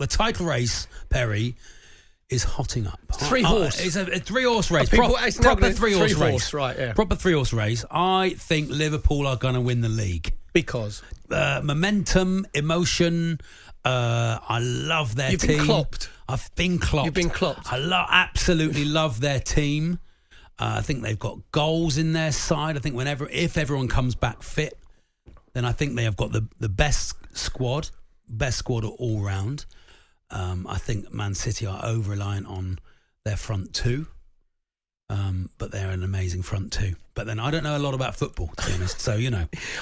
The title race, Perry, is hotting up. Three-horse. It's a three-horse race. Proper three-horse race. Right, yeah. Proper three-horse race. I think Liverpool are going to win the league. Because? Momentum, emotion. I love their team. You've been clopped. I've been clopped. You've been clopped. I absolutely love their team. I think they've got goals in their side. I think if everyone comes back fit, then I think they have got the best squad all round. I think Man City are over-reliant on their front two, but they're an amazing front two. But then I don't know a lot about football, to be honest. So,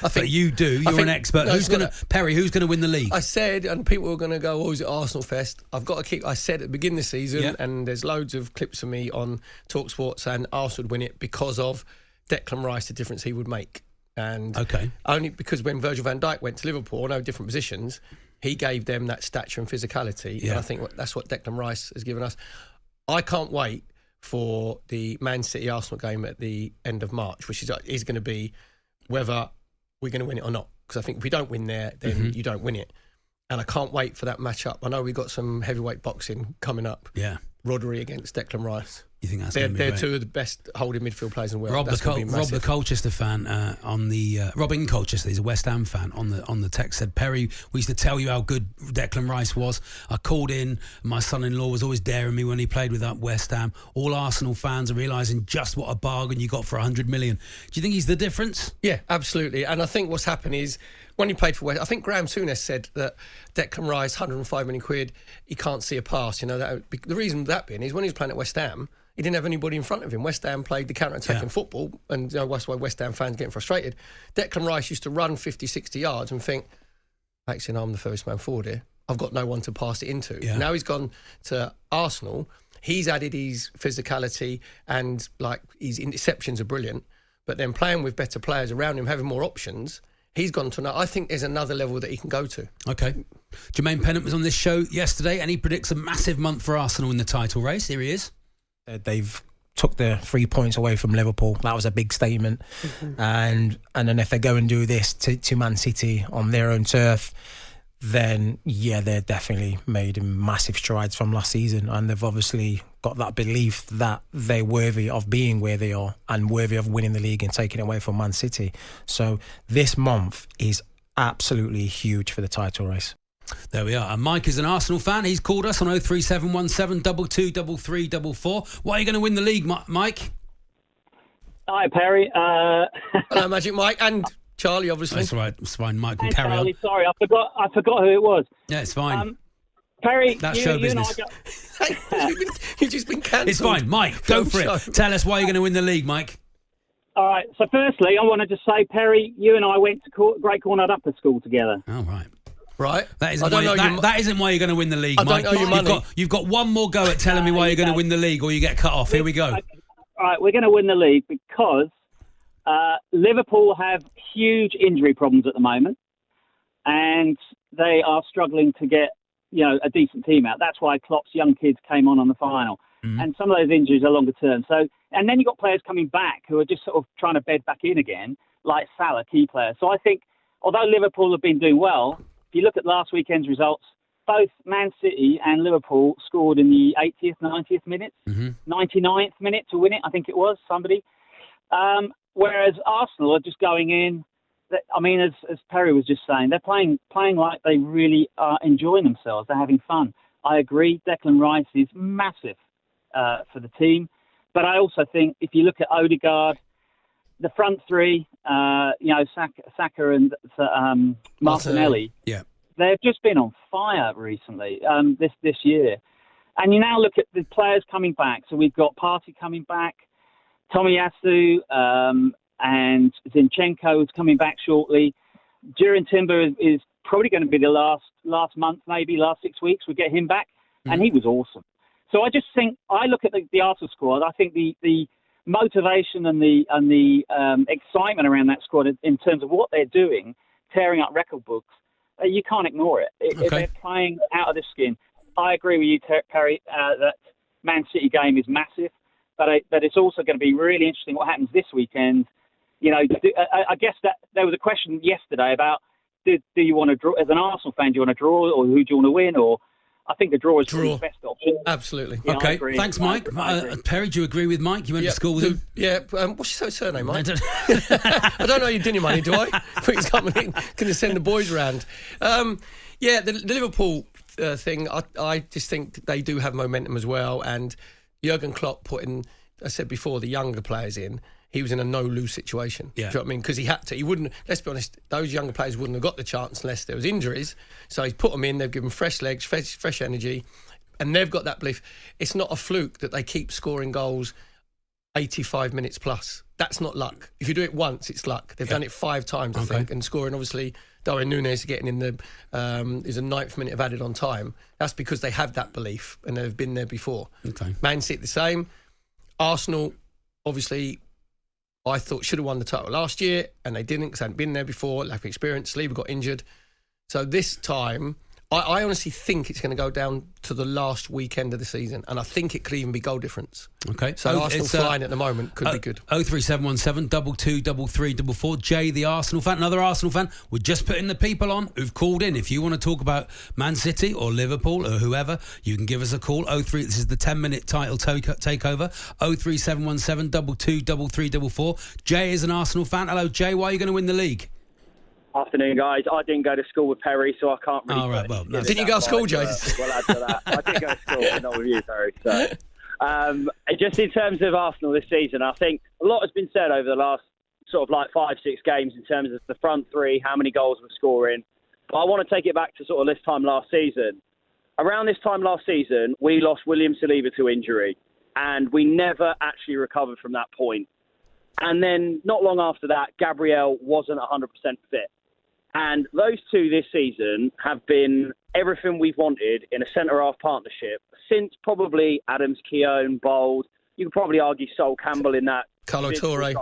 but you do. You're an expert. No, Perry, who's going to win the league? I said, and people were going to go, is it Arsenal Fest? I said at the beginning of the season, and there's loads of clips of me on talkSPORT saying Arsenal would win it because of Declan Rice, the difference he would make. And only because when Virgil van Dijk went to Liverpool, no different positions, he gave them that stature and physicality. And I think that's what Declan Rice has given us. I can't wait for the Man City-Arsenal game at the end of March, which is going to be whether we're going to win it or not. Because I think if we don't win there, then you don't win it. And I can't wait for that match-up. I know we've got some heavyweight boxing coming up. Yeah. Rodri against Declan Rice. You think that's going to be They're great? two of the best holding midfield players in the world. Rob the Colchester fan Rob in Colchester, he's a West Ham fan, on the text said, Perry, we used to tell you how good Declan Rice was. I called in, my son-in-law was always daring me when he played with West Ham. All Arsenal fans are realising just what a bargain you got for 100 million. Do you think he's the difference? Yeah, absolutely. And I think what's happened is when he played for West, I think Graham Souness said that Declan Rice, 105 million quid, he can't see a pass. The reason that being is when he was playing at West Ham, he didn't have anybody in front of him. West Ham played the counter-attacking football, and that's why West Ham fans getting frustrated. Declan Rice used to run 50, 60 yards and think, actually, I'm the first man forward here. I've got no one to pass it into. Yeah. Now he's gone to Arsenal. He's added his physicality and his interceptions are brilliant. But then playing with better players around him, having more options, he's gone to I think there's another level that he can go to. Okay. Jermaine Pennant was on this show yesterday and he predicts a massive month for Arsenal in the title race. Here he is. They've took the 3 points away from Liverpool. That was a big statement. And then if they go and do this to Man City on their own turf, then they're definitely made massive strides from last season, and they've obviously got that belief that they're worthy of being where they are and worthy of winning the league and taking it away from Man City. So this month is absolutely huge for the title race. There we are. And Mike is an Arsenal fan. He's called us on 03717 223344. Why are you going to win the league, Mike? Hi, Perry. Hello, Magic Mike, and Charlie, obviously. That's right. It's fine. Mike can and carry Charlie, on. Sorry, I forgot who it was. Yeah, it's fine. Perry, that's show business. You've just been cancelled. It's fine, Mike. Go for it. Tell us why you're going to win the league, Mike. All right. So, firstly, I wanted to say, Perry, you and I went to Great Cornard Upper School together. Oh, right. Right. That isn't why you're going to win the league, Mike. I don't know your money. You've got one more go at telling me why you're going to win the league, or you get cut off. Here we go. All right, we're going to win the league because Liverpool have huge injury problems at the moment, and they are struggling to get a decent team out. That's why Klopp's young kids came on the final, and some of those injuries are longer term. So, and then you've got players coming back who are just sort of trying to bed back in again, like Salah, key player. So I think, although Liverpool have been doing well, if you look at last weekend's results, both Man City and Liverpool scored in the 80th, 90th minutes, 99th minute to win it, I think it was, somebody. Whereas Arsenal are just going in. I mean, as Perry was just saying, they're playing like they really are enjoying themselves. They're having fun. I agree. Declan Rice is massive for the team. But I also think if you look at Odegaard, the front three, Saka and Martinelli, they've just been on fire recently, this year. And you now look at the players coming back. So we've got Partey coming back, Tomiyasu, and Zinchenko is coming back shortly. Duran Timber is probably going to be the last month, maybe last 6 weeks. We get him back, and he was awesome. So I just think I look at the Arsenal squad. I think the motivation and the excitement around that squad in terms of what they're doing, tearing up record books, you can't ignore it. They're playing out of their skin. I agree with you, Perry, that Man City game is massive, but it's also going to be really interesting what happens this weekend. I guess that there was a question yesterday about do you want to draw as an Arsenal fan? Do you want to draw, or who do you want to win? Or I think a draw is the best option. Absolutely. Yeah, Okay, thanks, Mike. Perry, do you agree with Mike? You went to school with him? Yeah. What's your surname, Mike? I don't know your dinner money, do I? Please come in. Can you send the boys around? The Liverpool thing, I just think they do have momentum as well. And Jurgen Klopp putting, I said before, the younger players in. He was in a no-lose situation. Yeah. Do you know what I mean? Because he had to. He wouldn't, let's be honest, those younger players wouldn't have got the chance unless there was injuries. So he's put them in, they've given fresh legs, fresh energy, and they've got that belief. It's not a fluke that they keep scoring goals 85 minutes plus. That's not luck. If you do it once, it's luck. They've done it 5 times, I think, and scoring, obviously, Darwin Núñez getting in the is a 9th minute of added on time. That's because they have that belief and they've been there before. Okay. Man City the same. Arsenal, obviously, I thought should have won the title last year, and they didn't because they hadn't been there before, lack of experience. Saliba got injured. So this time, I honestly think it's going to go down to the last weekend of the season, and I think it could even be goal difference. Okay. So Arsenal flying at the moment could be good. 03717 22 3344. Jay, the Arsenal fan, another Arsenal fan. We're just putting the people on who've called in. If you want to talk about Man City or Liverpool or whoever, you can give us a call. This is the 10-minute title takeover. 03717 22 3344. Jay is an Arsenal fan. Hello, Jay. Why are you going to win the league? Afternoon, guys. I didn't go to school with Perry, so I can't really... All right, well, didn't you go to school, Jay? We'll add to that. I did go to school, but not with you, Perry. So, just in terms of Arsenal this season, I think a lot has been said over the last sort of like 5-6 games in terms of the front three, how many goals we're scoring. But I want to take it back to sort of this time last season. Around this time last season, we lost William Saliba to injury, and we never actually recovered from that point. And then not long after that, Gabriel wasn't 100% fit. And those two this season have been everything we've wanted in a centre-half partnership since probably Adams, Keown, Bold. You could probably argue Sol Campbell in that. Colo Touré.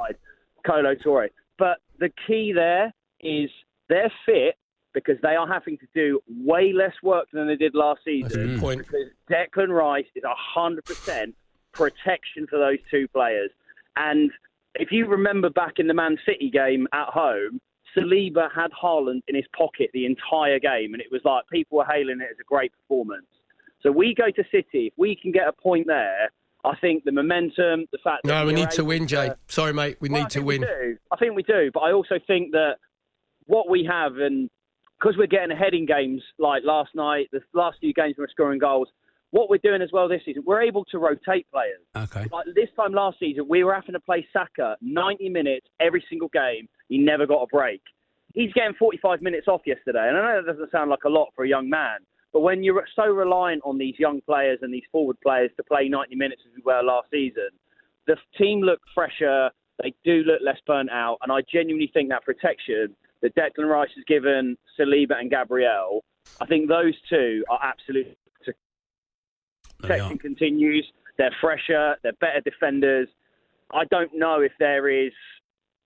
Colo Touré. But the key there is they're fit because they are having to do way less work than they did last season. That's a good point. Because Declan Rice is 100% protection for those two players. And if you remember back in the Man City game at home, Saliba had Haaland in his pocket the entire game, and it was like people were hailing it as a great performance. So we go to City. If we can get a point there, I think the momentum, the fact that... No, we need to win, Jay. Sorry, mate. We need to win. I think we do. But I also think that what we have, and because we're getting ahead in games like last night, the last few games we're scoring goals, what we're doing as well this season, we're able to rotate players. Okay. Like this time last season, we were having to play Saka 90 minutes every single game. He never got a break. He's getting 45 minutes off yesterday. And I know that doesn't sound like a lot for a young man, but when you're so reliant on these young players and these forward players to play 90 minutes as we were last season, the team look fresher. They do look less burnt out. And I genuinely think that protection that Declan Rice has given Saliba and Gabriel, I think those two are absolutely... Protection continues. They're fresher. They're better defenders. I don't know if there is...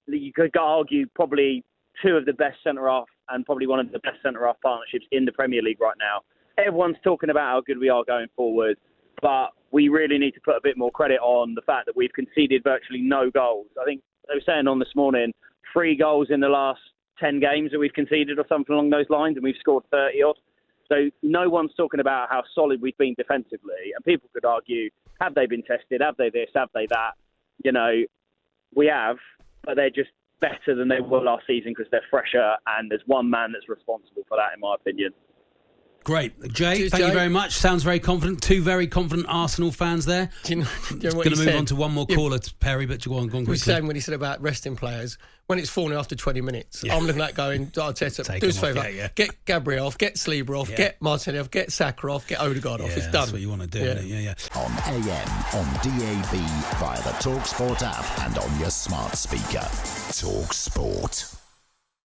You could argue probably two of the best centre-half and probably one of the best centre-half partnerships in the Premier League right now. Everyone's talking about how good we are going forward, but we really need to put a bit more credit on the fact that we've conceded virtually no goals. I think they were saying on this morning, 3 goals in the last 10 games that we've conceded or something along those lines, and we've scored 30-odd. So no one's talking about how solid we've been defensively. And people could argue, have they been tested? Have they this? Have they that? You know, we have, but they're just better than they were last season because they're fresher, and there's one man that's responsible for that, in my opinion. Great. Jay, Cheers, thank Jay. you very much. Sounds very confident. 2 very confident Arsenal fans there. Do you know Going what to he move said? on to one more caller, to Perry, but go on He was quickly. saying when he said about resting players, when it's 4-0 after 20 minutes, I'm looking at that going, Arteta, Take do us a him off, favour, yeah. get Gabriel off, get Saliba off, get Martinelli off, get Saka off, get Odegaard off. It's done. That's what you want to do, Yeah. isn't it? Yeah. On AM, on DAB, via the talkSPORT app and on your smart speaker. talkSPORT.